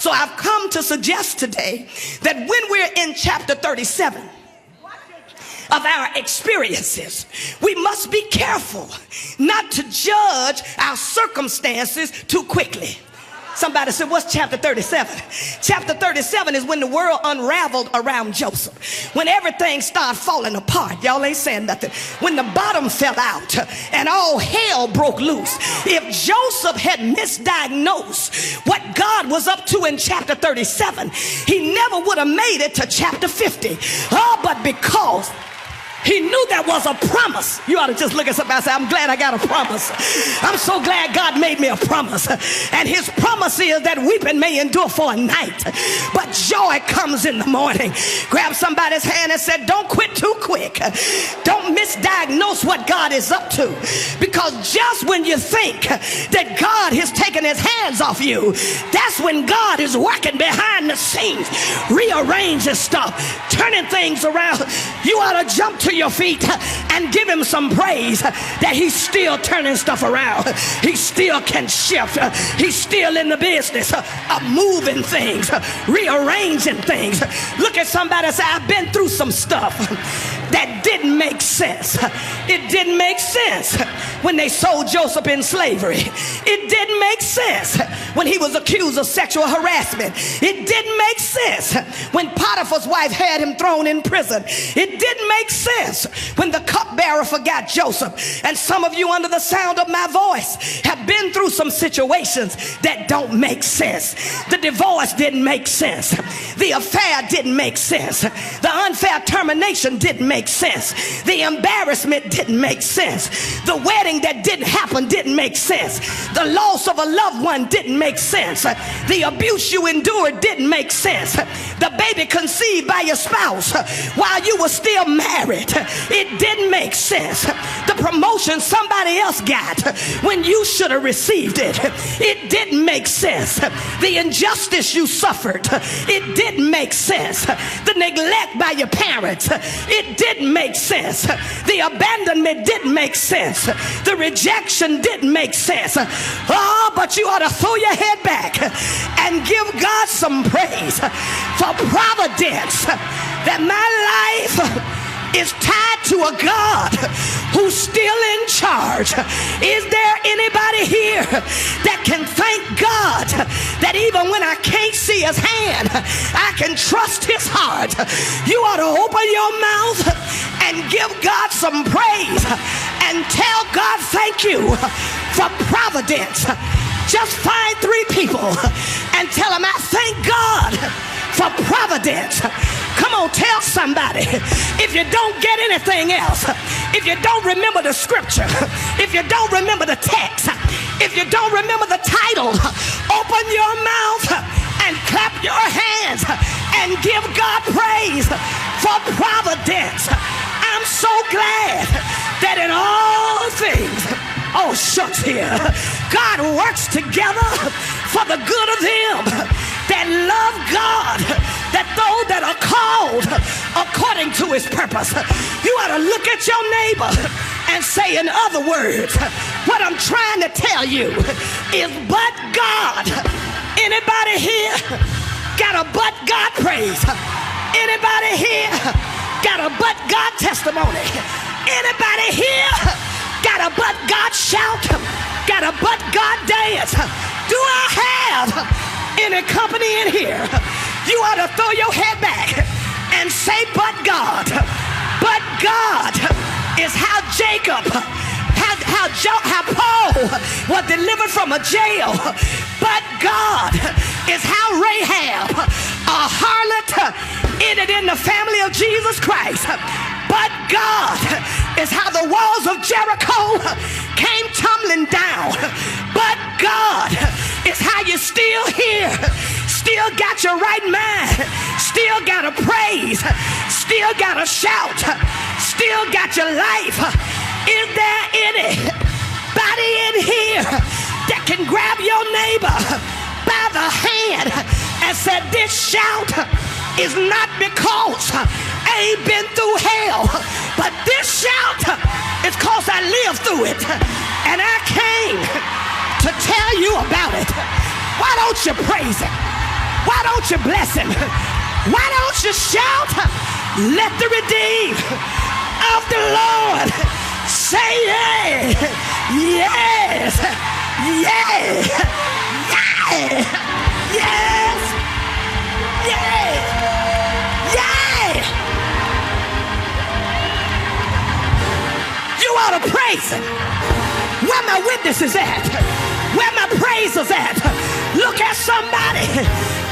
So I've come to suggest today that when we're in chapter 37 of our experiences, we must be careful not to judge our circumstances too quickly. Somebody said, what's chapter 37? Chapter 37 is when the world unraveled around Joseph. When everything started falling apart. Y'all ain't saying nothing. When the bottom fell out and all hell broke loose. If Joseph had misdiagnosed what God was up to in chapter 37, he never would have made it to chapter 50. Oh, but because he knew there was a promise. You ought to just look at somebody and say, I'm glad I got a promise. I'm so glad God made me a promise. And his promise is that weeping may endure for a night, but joy comes in the morning. Grab somebody's hand and say, don't quit too quick. Don't misdiagnose what God is up to. Because just when you think that God has taken his hands off you, that's when God is working behind the scenes, rearranging stuff, turning things around. You ought to jump to your feet and give him some praise that he's still turning stuff around. He still can shift. He's still in the business of moving things, rearranging things. Look at somebody and say, I've been through some stuff that didn't make sense. It didn't make sense when they sold Joseph in slavery. It didn't make sense when he was accused of sexual harassment. It didn't make sense when Potiphar's wife had him thrown in prison. It didn't make sense when the cupbearer forgot Joseph. And some of you under the sound of my voice have been through some situations that don't make sense. The divorce didn't make sense. The affair didn't make sense. The unfair termination didn't make sense. The embarrassment didn't make sense. The wedding that didn't happen didn't make sense. The loss of a loved one didn't make sense. The abuse you endured didn't make sense. The baby conceived by your spouse while you were still married, it didn't make sense. The promotion somebody else got when you should have received it, it didn't make sense. The injustice you suffered, it didn't make sense. The neglect by your parents, it didn't make sense. The abandonment didn't make sense. The rejection didn't make sense. Oh, but you ought to throw your head back and give God some praise for providence, that my life is tied to a God who's still in charge. Is there anybody here that can thank God that even when I can't see his hand, I can trust his heart? You ought to open your mouth and give God some praise and tell God thank you for providence. Just find 3 people and tell them, I thank God for providence. Come on, tell somebody. If you don't get anything else, if you don't remember the scripture, if you don't remember the text, if you don't remember the title, open your mouth and clap your hands and give God praise for providence. I'm so glad that in all things, oh shucks here, God works together for the good of them that love God, that those that are called according to his purpose. You ought to look at your neighbor and say, in other words, what I'm trying to tell you is but God. Anybody here got a but God praise? Anybody here got a but God testimony? Anybody here got a but God shout? Got a but God dance? Do I have any company in here? You ought to throw your head back and say, but God. But God is how Jacob, how Paul was delivered from a jail. But God is how Rahab, a harlot, entered in the family of Jesus Christ. But God is how the walls of Jericho came tumbling down. But God is how you're still here, still got your right mind, still got a praise, still got a shout, still got your life. Is there anybody in here that can grab your neighbor by the hand and say, this shout is not because I ain't been through hell, but this shout is because I lived through it and I came to tell you about it. Why don't you praise him? Why don't you bless him? Why don't you shout? Let the redeemed of the Lord say yeah. Yes. Yeah. Yeah. Yes. Yeah. Yeah. You ought to praise him. Where my witnesses at? Where my praisers at? Look at somebody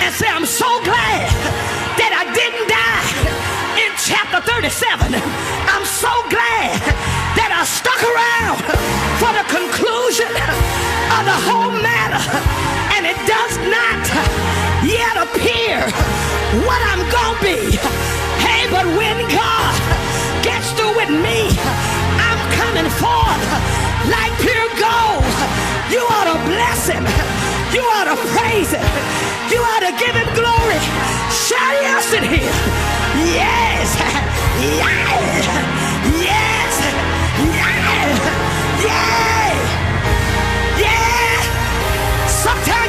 and say, I'm so glad that I didn't die in chapter 37. I'm so glad that I stuck around for the conclusion of the whole matter. And it does not yet appear what I'm gonna be. Hey, but when God gets through with me, I'm coming forth like pure gold. You ought to bless him. You ought to praise him. You ought to give him glory. Shout yes in here. Yes. Yes. Yes. Yes. Yeah. Yeah. Sometimes